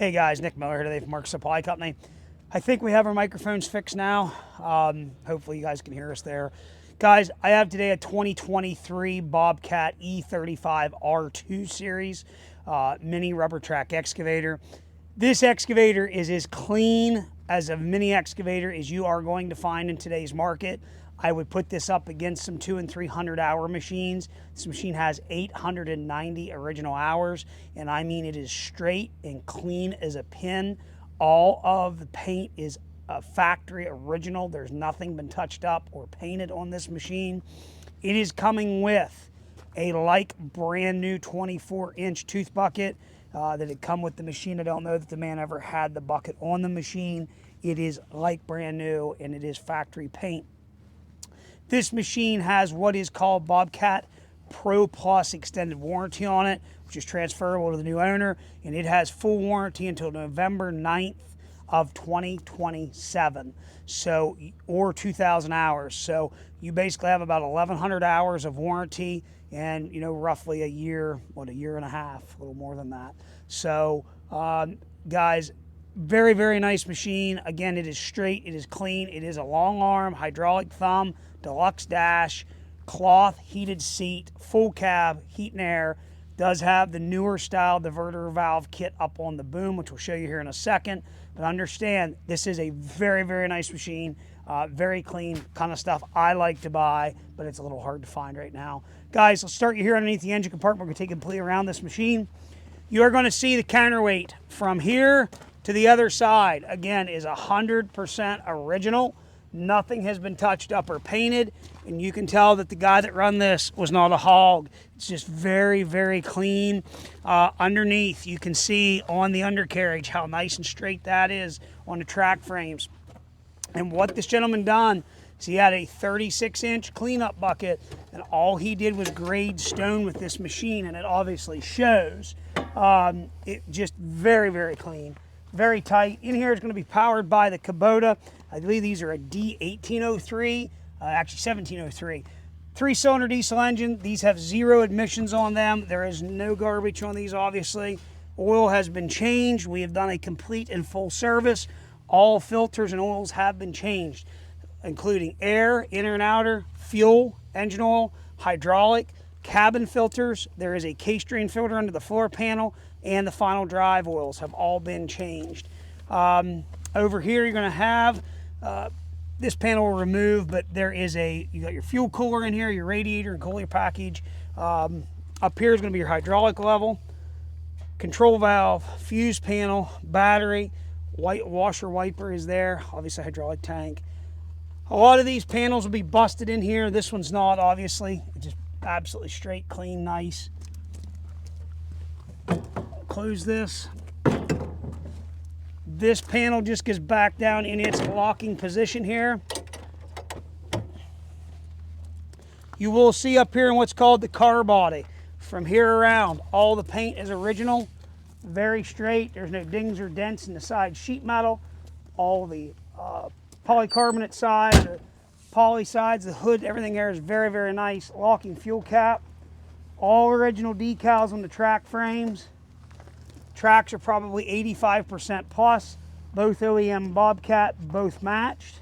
Hey guys, Nick Miller here today from Mark Supply Company. I think we have our microphones fixed now. Hopefully you guys can hear us there. Guys, I have today a 2023 Bobcat E35R2 series mini rubber track excavator. This excavator is as clean as a mini excavator as you are going to find in today's market. I would put this up against some 200 and 300 hour machines. This machine has 890 original hours, and I mean it is straight and clean as a pin. All of the paint is a factory original. There's nothing been touched up or painted on this machine. It is coming with a like brand new 24-inch tooth bucket that had come with the machine. I don't know that the man ever had the bucket on the machine. It is like brand new, and it is factory paint. This machine has what is called Bobcat Pro Plus extended warranty on it, which is transferable to the new owner, and it has full warranty until November 9th of 2027, so, or 2,000 hours. So you basically have about 1,100 hours of warranty and, you know, roughly a year, a year and a half, a little more than that. So, guys, very, very nice machine. Again, it is straight, it is clean, it is a long arm, hydraulic thumb, Deluxe dash, cloth heated seat, full cab, heat and air. Does have the newer style diverter valve kit up on the boom, which we'll show you here in a second. But understand, this is a very, very nice machine, very clean kind of stuff I like to buy, but it's a little hard to find right now. Guys, let's start you here underneath the engine compartment. We're going to take you completely around this machine. You are going to see the counterweight from here to the other side. Again, is 100% original. Nothing has been touched up or painted, and you can tell that the guy that run this was not a hog. It's just very, very clean. Underneath, you can see on the undercarriage how nice and straight that is on the track frames. And what this gentleman done is he had a 36-inch cleanup bucket, and all he did was grade stone with this machine, and it obviously shows. It just very, very clean, very tight. In here is going to be powered by the Kubota. I believe these are a D1803, actually 1703. 3-cylinder diesel engine. These have 0 emissions on them. There is no garbage on these, obviously. Oil has been changed. We have done a complete and full service. All filters and oils have been changed, including air, inner and outer, fuel, engine oil, hydraulic, cabin filters. There is a case drain filter under the floor panel, and the final drive oils have all been changed. Over here, you're going to have this panel will remove, but there is you got your fuel cooler in here, your radiator and cooler package. Up here is going to be your hydraulic level, control valve, fuse panel, battery, white washer wiper is there, obviously hydraulic tank. A lot of these panels will be busted in here. This one's not, obviously. It's just absolutely straight, clean, nice. Close this. This panel just gets back down in its locking position here. You will see up here in what's called the car body. From here around, all the paint is original, very straight. There's no dings or dents in the side sheet metal. All the polycarbonate sides, the poly sides, the hood, everything there is very, very nice. Locking fuel cap. All original decals on the track frames. Tracks are probably 85% plus. Both OEM Bobcat, both matched.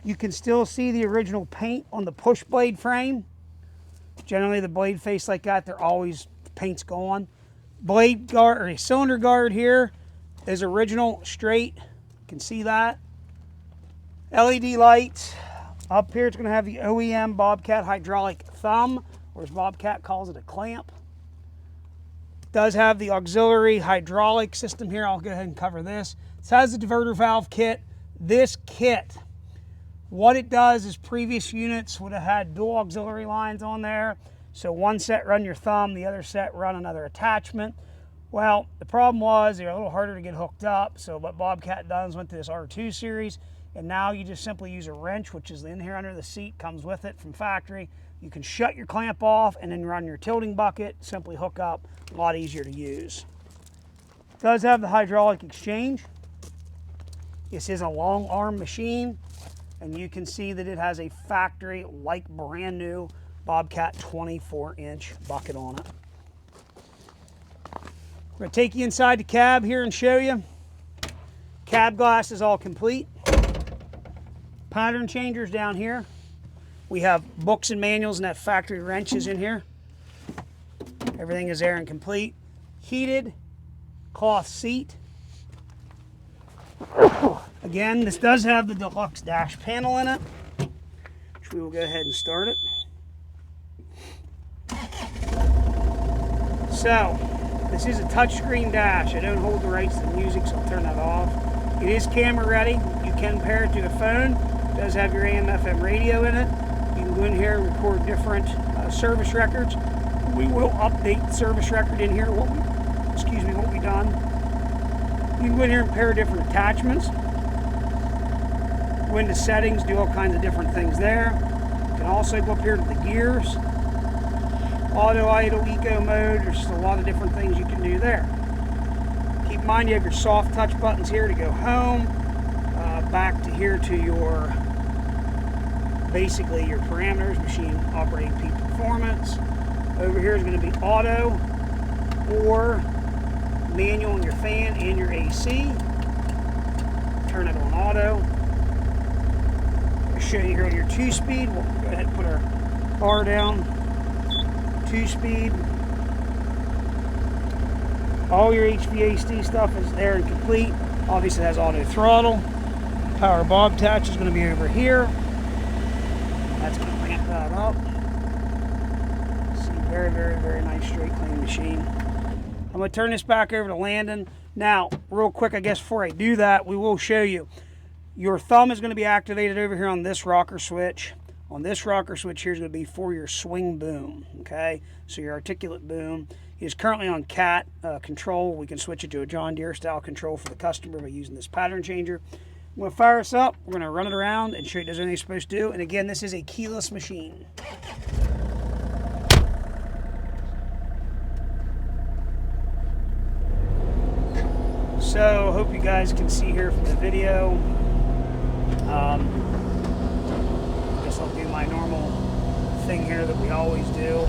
You can still see the original paint on the push blade frame. Generally the blade face like that, the paint's gone. Blade guard, or cylinder guard here is original, straight. You can see that. LED lights. Up here it's going to have the OEM Bobcat hydraulic thumb, or as Bobcat calls it, a clamp. Does have the auxiliary hydraulic system here. I'll go ahead and cover this. This has the diverter valve kit. This kit, what it does is previous units would have had dual auxiliary lines on there. So one set run your thumb, the other set run another attachment. Well, the problem was they're a little harder to get hooked up. So what Bobcat does went to this R2 series, and now you just simply use a wrench, which is in here under the seat, comes with it from factory. You can shut your clamp off and then run your tilting bucket, simply hook up, a lot easier to use. It does have the hydraulic exchange. This is a long arm machine, and you can see that it has a factory like brand new Bobcat 24-inch bucket on it. going to take you inside the cab here and show you. Cab glass is all complete. Pattern changers down here. We have books and manuals and that factory wrench is in here. Everything is there and complete. Heated cloth seat. Again, this does have the Deluxe dash panel in it, which we will go ahead and start it. So, this is a touchscreen dash. I don't hold the rights to the music, so I'll turn that off. It is camera ready. You can pair it to a phone. It does have your AM FM radio in it. You can go in here and record different service records. We will update the service record in here, what we've done. You can go in here and pair different attachments. Go into settings, do all kinds of different things there. You can also go up here to the gears. Auto, idle, eco mode. There's just a lot of different things you can do there. Keep in mind you have your soft touch buttons here to go home. Back to here to your, basically your parameters, machine operating peak performance. Over here is going to be auto or manual on your fan and your AC. Turn it on auto. I'll show you here on your 2-speed. We'll go ahead and put our bar down. 2-speed. All your HVAC stuff is there and complete. Obviously it has auto throttle. Power Bobcat is going to be over here. That's going to ramp that up. See, very, very, very nice straight clean machine. I'm going to turn this back over to Landon. Now, real quick, I guess before I do that, we will show you. Your thumb is going to be activated over here on this rocker switch. On this rocker switch here is going to be for your swing boom, okay? So your articulate boom is currently on cat control. We can switch it to a John Deere style control for the customer by using this pattern changer. I'm going to fire this up. We're going to run it around and show you it does everything it's supposed to do. And again, this is a keyless machine. So, hope you guys can see here from the video. I guess I'll do my normal thing here that we always do.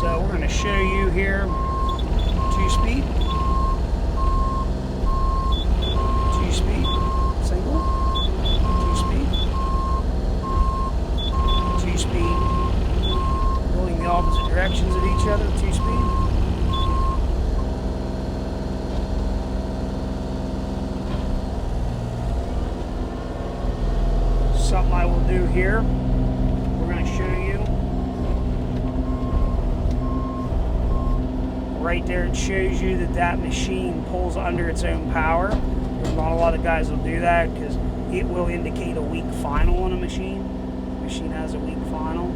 So, we're going to show you here 2-speed. 2-speed, single, 2-speed, 2-speed, going the opposite directions of each other, 2-speed. Something I will do here, we're going to show you. Right there it shows you that that machine pulls under its own power. There's not a lot of guys will do that because it will indicate a weak final on a machine. The machine has a weak final.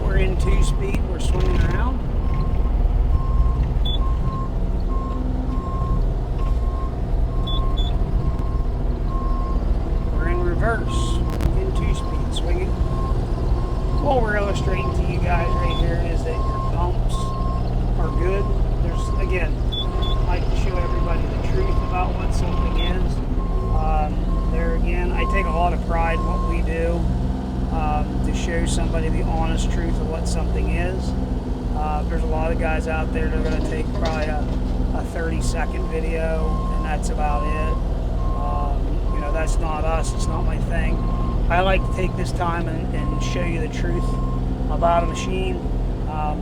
We're in 2-speed, we're swinging around. We're in reverse, in 2-speed, swinging. What we're illustrating to you guys right here is that your pumps are good. There's, again, I like to show everybody the truth about what something is. There again, I take a lot of pride in what we do. To show somebody the honest truth of what something is. There's a lot of guys out there that are going to take probably a 30-second video and that's about it. You know, that's not us, it's not my thing. I like to take this time and show you the truth about a machine.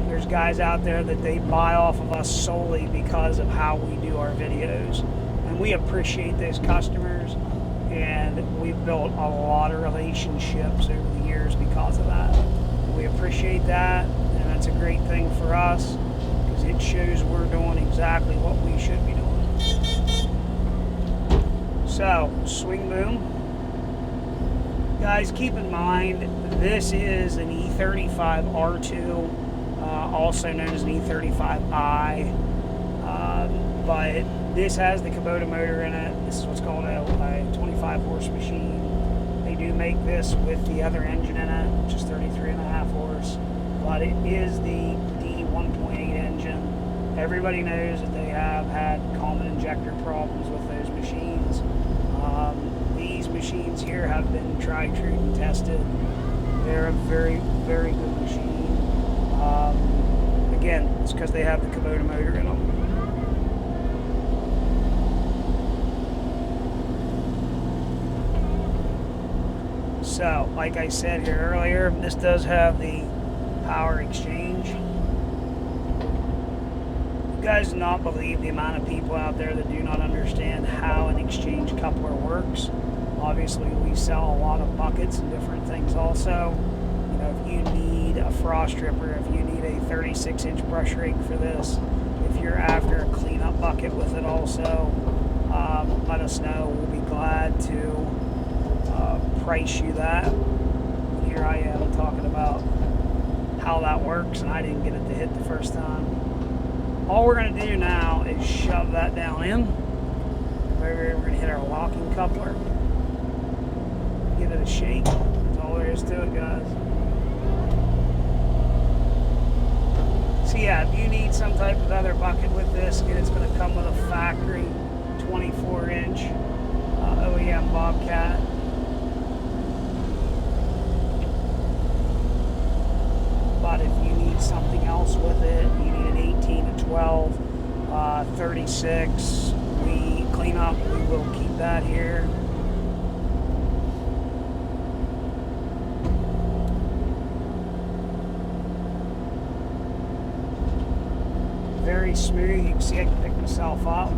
There's guys out there that they buy off of us solely because of how we do our videos, and we appreciate those customers. And we've built a lot of relationships over the years because of that. We appreciate that, and that's a great thing for us because it shows we're doing exactly what we should be doing. So, swing boom. Guys, keep in mind, this is an E35R2, also known as an E35I, but this has the Kubota motor in it. This is what's called a 25 horse machine. They do do make this with the other engine in it, which is 33.5 horse, but it is the D1.8 engine. Everybody knows that they have had common injector problems with those machines. These machines here have been tried, true, and tested. They're a very, very good machine. Again, it's because they have the Kubota motor in them. So, like I said here earlier, this does have the power exchange. You guys do not believe the amount of people out there that do not understand how an exchange coupler works. Obviously, we sell a lot of buckets and different things also. You know, if you need a frost stripper, if you need a 36-inch brush rake for this, if you're after a cleanup bucket with it also, let us know. We'll be glad to price you that. Here I am talking about how that works, and I didn't get it to hit the first time. All we're going to do now is shove that down in. We're going to hit our locking coupler. Give it a shake. That's all there is to it, guys. So yeah, if you need some type of other bucket with this, again, it's going to come with a factory 24-inch OEM Bobcat. But if you need something else with it, you need an 18, a 12, 36, we clean up, we will keep that here. Very smooth. You can see I can pick myself up.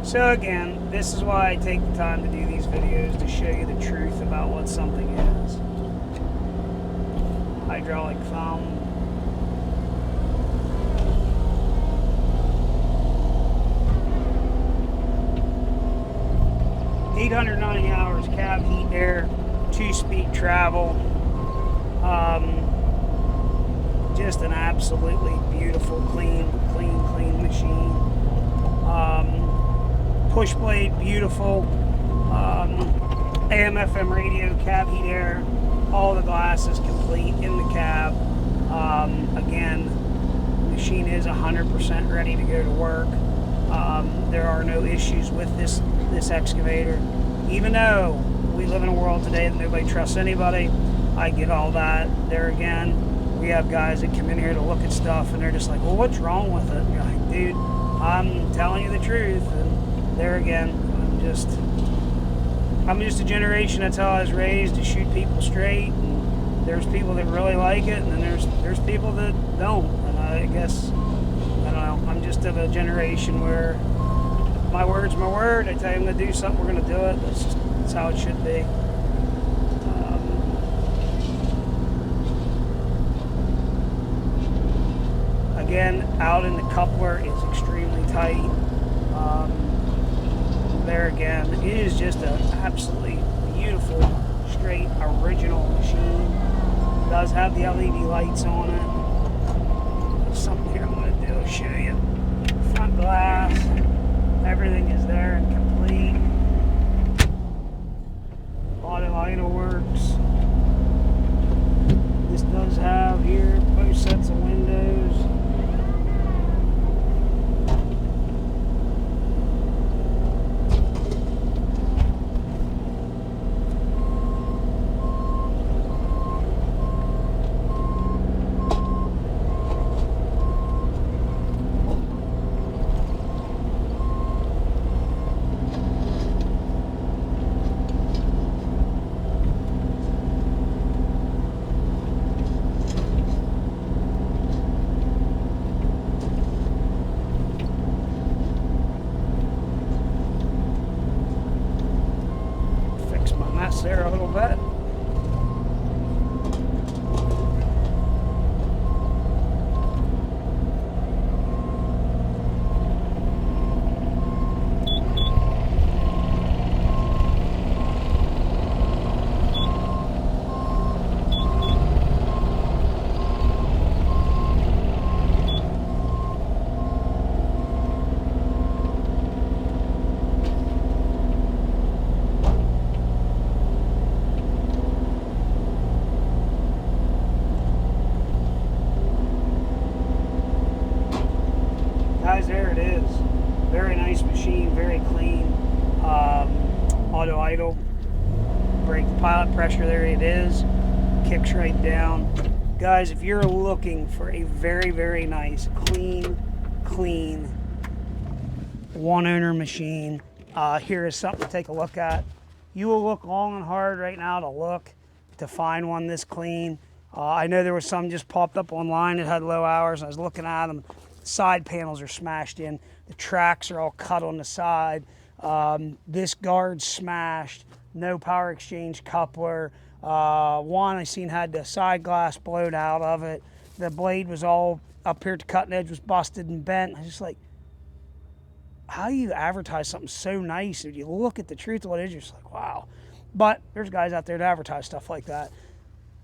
So again, this is why I take the time to do these videos, to show you the truth about what something is. Hydraulic thumb. $890 hours cab heat air, 2-speed travel. Just an absolutely beautiful, clean machine. Push blade, beautiful. AM FM radio, cab heat air, all the glasses complete in the cab. Again, the machine is 100% ready to go to work. There are no issues with this excavator. Even though we live in a world today that nobody trusts anybody, I get all that. There again, we have guys that come in here to look at stuff and they're just like, well, what's wrong with it? And you're like, dude, I'm telling you the truth. And there again, I'm just a generation, that's how I was raised, to shoot people straight. And there's people that really like it, and then there's people that don't. And I guess, I don't know, I'm just of a generation where my word's my word. I tell you I'm going to do something, we're going to do it. That's how it should be. Again, out in the coupler is extremely tight. There again, it is just an absolutely beautiful, straight, original machine. It does have the LED lights on it. There's something here I'm going to do, I'll show you. Front glass, everything is there and complete. Body liner works. This does have here both sets of windows. pressure there. It is. Kicks right down. Guys, if you're looking for a very, very nice, clean one-owner machine, here is something to take a look at. You will look long and hard right now to find one this clean. I know there was some just popped up online that had low hours. I was looking at them. The side panels are smashed in. The tracks are all cut on the side. This guard's smashed. No power exchange coupler. One I seen had the side glass blown out of it. The blade was all up here at the cutting edge was busted and bent. I was just like, how do you advertise something so nice? If you look at the truth of what it is, you're just like, wow. But there's guys out there that advertise stuff like that.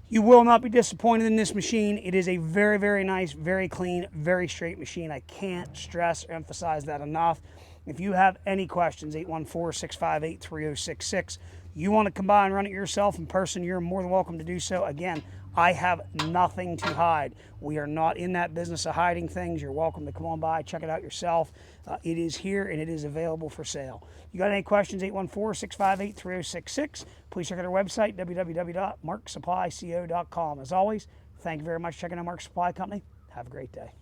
You will not be disappointed in this machine. It is a very, very nice, very clean, very straight machine. I can't stress or emphasize that enough. If you have any questions, 814-658-3066. You want to come by and run it yourself in person, you're more than welcome to do so. Again, I have nothing to hide. We are not in that business of hiding things. You're welcome to come on by, check it out yourself. It is here and it is available for sale. You got any questions, 814-658-3066. Please check out our website, www.marksupplyco.com. As always, thank you very much for checking out Mark Supply Company. Have a great day.